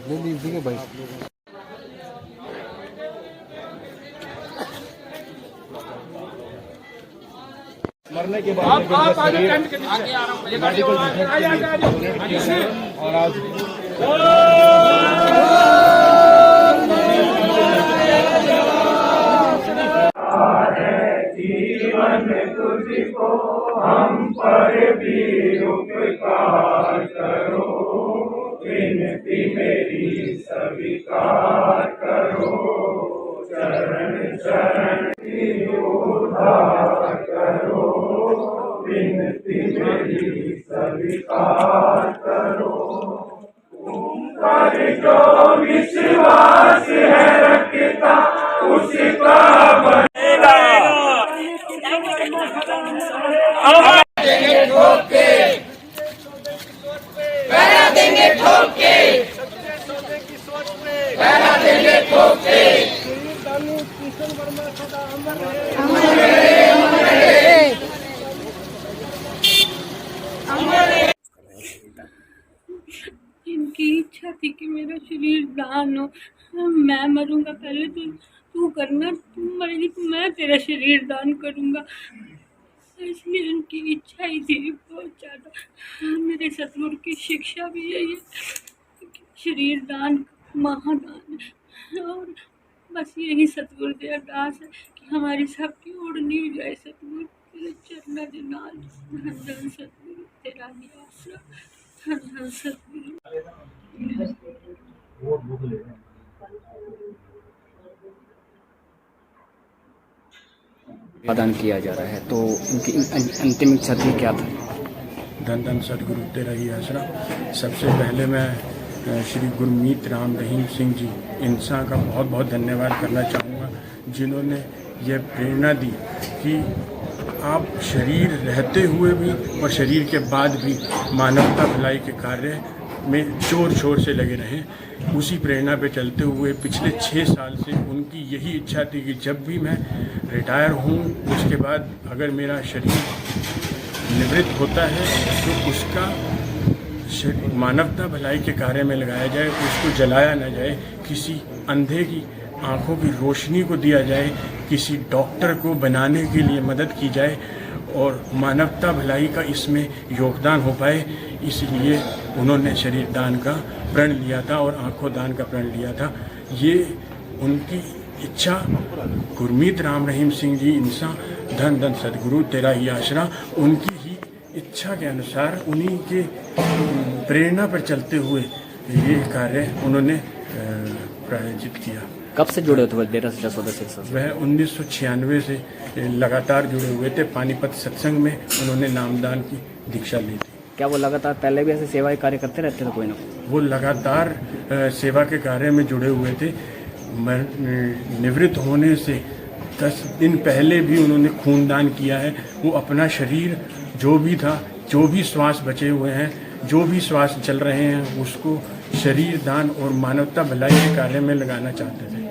ले लीजिए भाई। मरने के बाद मेडिकल और आज जीवन तुझको हम पर भी उपकार करो, विनती मेरी स्वीकार करो, चरण चरण की उद्धार करो, विनती मेरी स्वीकार करो। तुम पर जो विश्वास है रखता उसका बनेगा। देंगे ठोक के, पहरा देंगे ठोक के, पहरा देंगे ठोक के। इनकी इच्छा थी कि मेरा शरीर दान हो, मैं मरूंगा पहले तो तू करना, तू मरेगी तो मैं तेरा शरीर दान करूंगा। इसलिए उनकी इच्छा ही थी बहुत ज़्यादा। मेरे सतगुरु की शिक्षा भी यही है कि शरीर दान महादान है। और बस यही सतगुरु की अरदास है कि हमारी सबकी उड़नी हो जाए सतगुरु तेरे चरणों के नाल। धन धन सतगुरु तेरा ही आसरा, धन धन सतगुरु। प्रदान किया जा रहा है, तो उनकी अंतिम इच्छा थी क्या था? धन धन सतगुरु तेरा ही आसरा। सबसे पहले मैं श्री गुरमीत राम रहीम सिंह जी इंसान का बहुत बहुत धन्यवाद करना चाहूँगा, जिन्होंने ये प्रेरणा दी कि आप शरीर रहते हुए भी और शरीर के बाद भी मानवता भलाई के कार्य में जोर शोर से लगे रहें। उसी प्रेरणा पे चलते हुए पिछले 6 साल से उनकी यही इच्छा थी कि जब भी मैं रिटायर हूँ उसके बाद अगर मेरा शरीर निवृत्त होता है तो उसका मानवता भलाई के कार्य में लगाया जाए, उसको जलाया न जाए, किसी अंधे की आंखों की रोशनी को दिया जाए, किसी डॉक्टर को बनाने के लिए मदद की जाए और मानवता भलाई का इसमें योगदान हो पाए। इसलिए उन्होंने शरीर दान का प्रण लिया था और आंखों दान का प्रण लिया था। ये उनकी इच्छा गुरमीत राम रहीम सिंह जी इंसान धन धन सतगुरु तेरा ही आसरा, उनकी ही इच्छा के अनुसार उन्हीं के प्रेरणा पर चलते हुए ये कार्य उन्होंने प्रायोजित किया। कब से जुड़े थे डेरा सच्चा सौदा से? वह 1996 से लगातार जुड़े हुए थे। पानीपत सत्संग में उन्होंने नामदान की दीक्षा ली थी। क्या वो लगातार पहले भी ऐसे सेवा के कार्य करते रहते थे कोई ना? वो लगातार सेवा के कार्य में जुड़े हुए थे। निवृत्त होने से 10 दिन पहले भी उन्होंने खूनदान किया है। वो अपना शरीर जो भी था, जो भी श्वास बचे हुए हैं, जो भी श्वास चल रहे हैं, उसको शरीर दान और मानवता भलाई के कार्य में लगाना चाहते थे।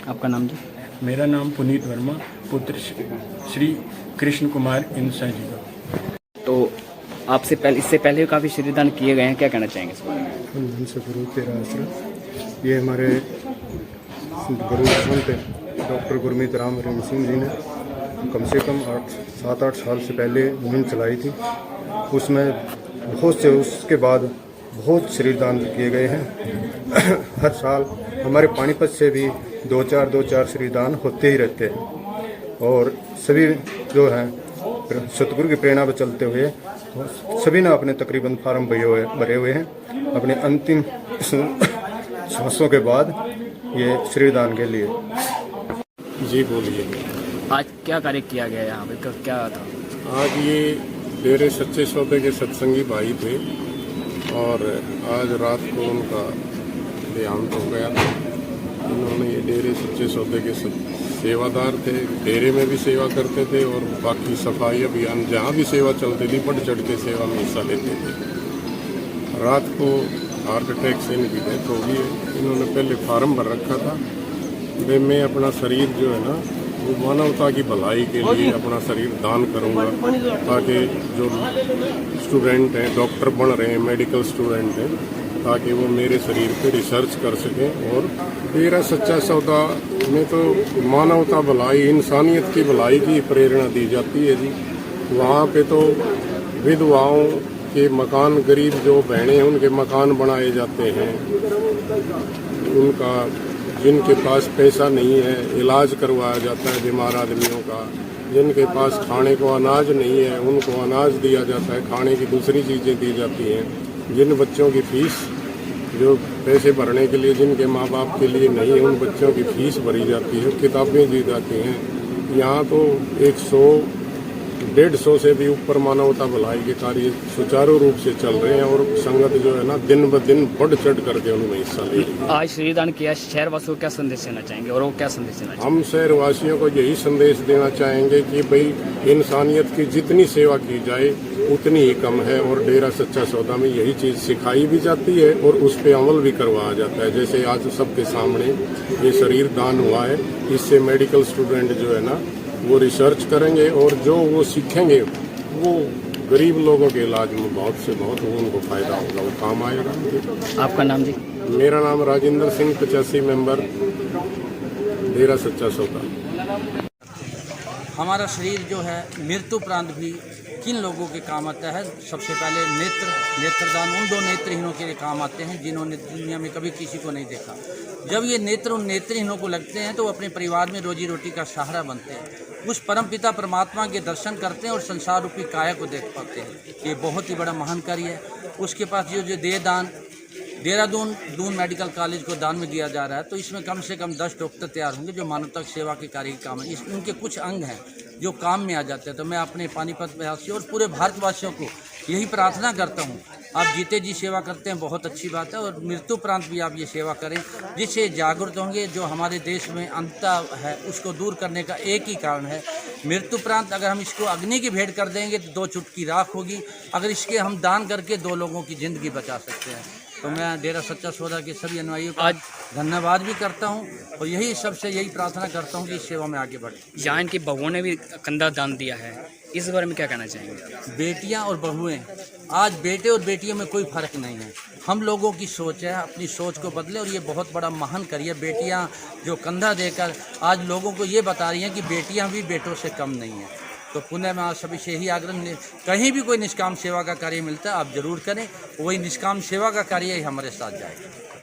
आपका नाम जी? मेरा नाम पुनीत वर्मा, पुत्र श्री कृष्ण कुमार इंसा जी का। तो आपसे पहले, इससे पहले भी काफ़ी शरीरदान किए गए हैं, क्या कहना चाहेंगे इस बारे में? धन सतगुरु तेरा आसरा। ये हमारे गुरु संत डॉक्टर गुरमीत राम रहीम सिंह जी ने कम से कम 7-8 साल से पहले मुहिम चलाई थी। उसमें बहुत से, उसके बाद बहुत शरीरदान किए गए हैं। हर साल हमारे पानीपत से भी 2-4 शरीरदान होते ही रहते हैं और सभी जो हैं सतगुरु की प्रेरणा पर चलते हुए सभी ने अपने तकरीबन फार्म भरे हुए हैं अपने अंतिम सांसों के बाद ये शरीरदान के लिए। जी बोलिए। आज क्या कार्य किया गया यहाँ पे, क्या था? आज ये डेरे सच्चे सौदे के सत्संगी भाई थे और आज रात को उनका देहांत हो गया। उन्होंने ये डेरे सच्चे सौदे के सेवादार थे, डेरे में भी सेवा करते थे और बाकी सफाई अभियान जहाँ भी सेवा चलती थी बढ़ चढ़ के सेवा में हिस्सा लेते थे। रात को हार्ट अटैक से इनकी डेथ हो गई है। इन्होंने पहले फार्म भर रखा था, मैं अपना शरीर जो है ना वो मानवता की भलाई के लिए अपना शरीर दान करूंगा, ताकि जो स्टूडेंट हैं, डॉक्टर बन रहे हैं, मेडिकल स्टूडेंट हैं, ताकि वो मेरे शरीर पे रिसर्च कर सकें। और मेरा सच्चा सौदा में तो मानवता भलाई, इंसानियत की भलाई की प्रेरणा दी जाती है जी। वहाँ पे तो विधवाओं के मकान, गरीब जो बहनें हैं उनके मकान बनाए जाते हैं, उनका जिनके पास पैसा नहीं है इलाज करवाया जाता है बीमार आदमियों का, जिनके पास खाने को अनाज नहीं है उनको अनाज दिया जाता है, खाने की दूसरी चीज़ें दी जाती हैं। जिन बच्चों की फीस जो पैसे भरने के लिए जिनके माँ बाप के लिए नहीं है उन बच्चों की फीस भरी जाती है, किताबें दी जाती हैं। यहाँ तो 100-150 से भी ऊपर मानवता भलाई के कार्य सुचारू रूप से चल रहे हैं और संगत जो है ना दिन ब दिन बढ़ चढ़ करके उनमें हिस्सा ले रही है। आज शरीरदान किया, शहरवासियों को क्या संदेश देना चाहेंगे और वो क्या संदेश देना चाहेंगे? हम शहरवासियों को यही संदेश देना चाहेंगे कि भाई इंसानियत की जितनी सेवा की जाए उतनी ही कम है और डेरा सच्चा सौदा में यही चीज़ सिखाई भी जाती है और उस पर अमल भी करवाया जाता है। जैसे आज सबके सामने ये शरीर दान हुआ है, इससे मेडिकल स्टूडेंट जो है ना वो रिसर्च करेंगे और जो वो सीखेंगे वो गरीब लोगों के इलाज में बहुत से बहुत उनको फायदा होगा, वो काम आएगा। आपका नाम जी? मेरा नाम राजेंद्र सिंह, 85 मेंबर, डेरा सच्चा सौदा। हमारा शरीर जो है मृत्युपरांत भी किन लोगों के काम आता है? सबसे पहले नेत्रदान उन 2 नेत्रहीनों के लिए काम आते हैं जिन्होंने दुनिया में कभी किसी को नहीं देखा। जब ये नेत्र उन नेत्रहीनों को लगते हैं तो वो अपने परिवार में रोजी रोटी का सहारा बनते हैं, उस परमपिता परमात्मा के दर्शन करते हैं और संसार रूपी काया को देख पाते हैं। ये बहुत ही बड़ा महान कार्य है। उसके पास जो देहदान देहरादून मेडिकल कॉलेज को दान में दिया जा रहा है, तो इसमें कम से कम 10 डॉक्टर तैयार होंगे जो मानवता सेवा के कार्य के काम है। इसमें उनके कुछ अंग हैं जो काम में आ जाते हैं। तो मैं अपने पानीपत वासियों और पूरे भारतवासियों को यही प्रार्थना करता हूँ, आप जीते जी सेवा करते हैं, बहुत अच्छी बात है, और मृत्युपरांत भी आप ये सेवा करें, जिससे जागरूक होंगे। जो हमारे देश में अंधता है उसको दूर करने का एक ही कारण है मृत्युपरांत। अगर हम इसको अग्नि की भेंट कर देंगे तो 2 चुटकी राख होगी, अगर इसके हम दान करके 2 लोगों की ज़िंदगी बचा सकते हैं। तो मैं डेरा सच्चा सौदा के सभी अनुयायियों का धन्यवाद भी करता हूं और यही सबसे यही प्रार्थना करता हूं कि इस सेवा में आगे बढ़े। यहाँ इनकी बहुओं ने भी कंधा दान दिया है, इस बारे में क्या कहना चाहेंगे? बेटियां और बहुएं, आज बेटे और बेटियों में कोई फ़र्क नहीं है। हम लोगों की सोच है, अपनी सोच को बदले और ये बहुत बड़ा महान कार्य। बेटियां जो कंधा देकर आज लोगों को ये बता रही हैं कि बेटियां भी बेटों से कम नहीं हैं। तो पुनः मैं आप सभी से यही आग्रह, कहीं भी कोई निष्काम सेवा का कार्य मिलता है आप जरूर करें, वही निष्काम सेवा का कार्य ही हमारे साथ जाएगा।